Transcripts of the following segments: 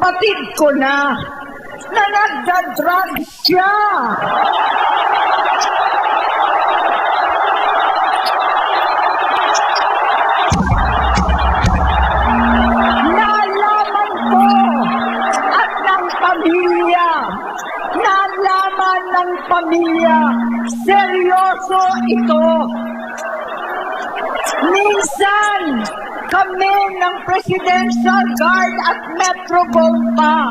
kapatid ko na nagdadrag siya. Nalaman ko at ng pamilya, seryoso ito. Minsan, kami ng Presidential Guard at Metro Gompa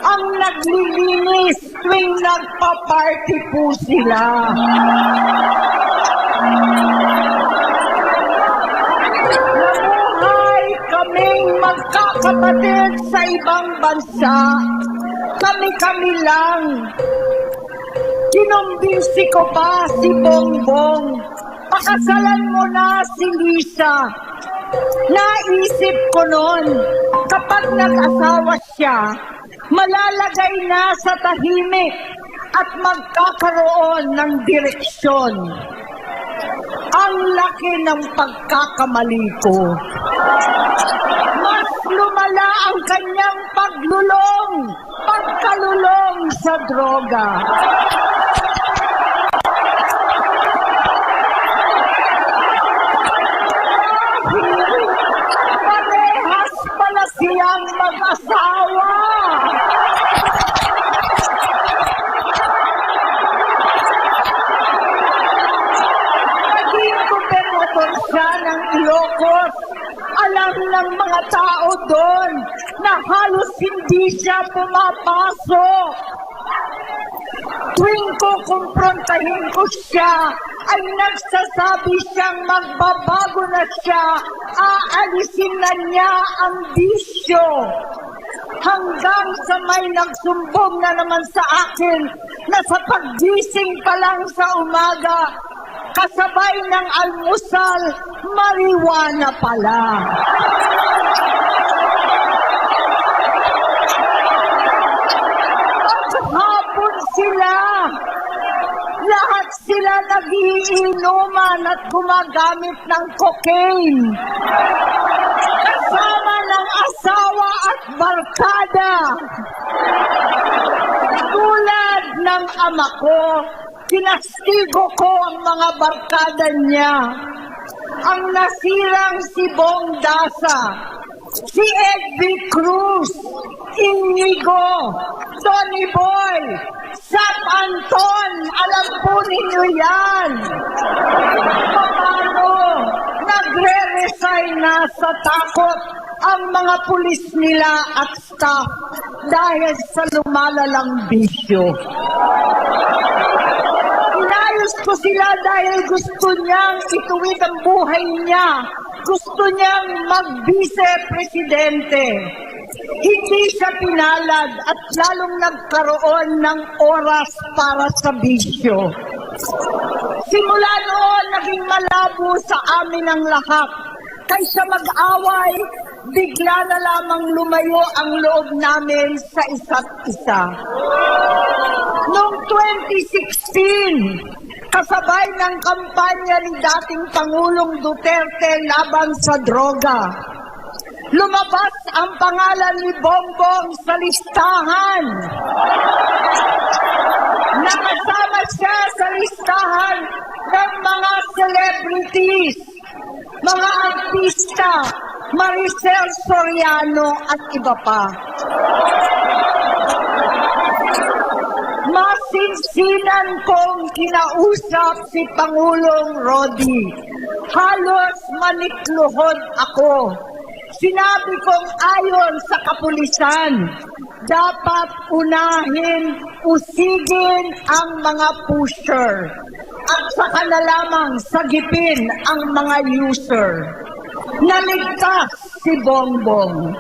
ang naglilinis tuwing nagpa-party po sila. Nabuhay kaming magkakapatid sa ibang bansa. Kami-kami lang. Kinumbinsi ko pa si Bongbong. Pakasalan mo na si Lisa. Naisip ko noon, kapag nag-asawa siya, malalagay na sa tahimik at magkakaroon ng direksyon. Ang laki ng pagkakamali ko. Mas lumala ang kanyang pagkalulong sa droga. Parehas pala siyang mag-asawa. Naging gobernador siya ng Ilocos. Alam ng mga tao doon na halos hindi siya pumapasok. Tuwing ko kumprontahin ko siya, ay nagsasabi siyang magbabago na siya, aalisin na niya ang bisyo. Hanggang sa may nagsumbong na naman sa akin na sa paggising pa lang sa umaga, kasabay ng almusal, marijuana pala. Paghapon sila, lahat sila nagiinuman at gumagamit ng cocaine. Kasama ng asawa at barkada. Tulad ng ama ko, pinastigo ko ang mga barkada niya. Ang nasirang si Bong Dasa, si Edby Cruz, Inigo, Tony Boy, Sap Anton, alam po ninyo yan. Paano nagre-resign na sa takot ang mga pulis nila at staff dahil sa lumalalang bisyo. Inayos ko sila dahil gusto niyang ituwid ang buhay niya. Gusto niyang mag-vice-presidente. Hindi siya pinalad at lalong nagkaroon ng oras para sa bisyo. Simula noon, naging malabo sa amin ang lahat. Kaysa mag-away, bigla na lamang lumayo ang loob namin sa isa't isa. Noong 2016, kasabay ng kampanya ni dating Pangulong Duterte laban sa droga, lumabas ang pangalan ni Bongbong sa listahan. Nakasama siya sa listahan ng mga celebrities, mga artista, Maricel Soriano at iba pa. Masinsinan kong kinausap si Pangulong Rodi. Halos manikluhod ako. Sinabi kong ayon sa kapulisan, dapat usigin ang mga pusher at saka na lamang sagipin ang mga user. Naligtas si Bongbong.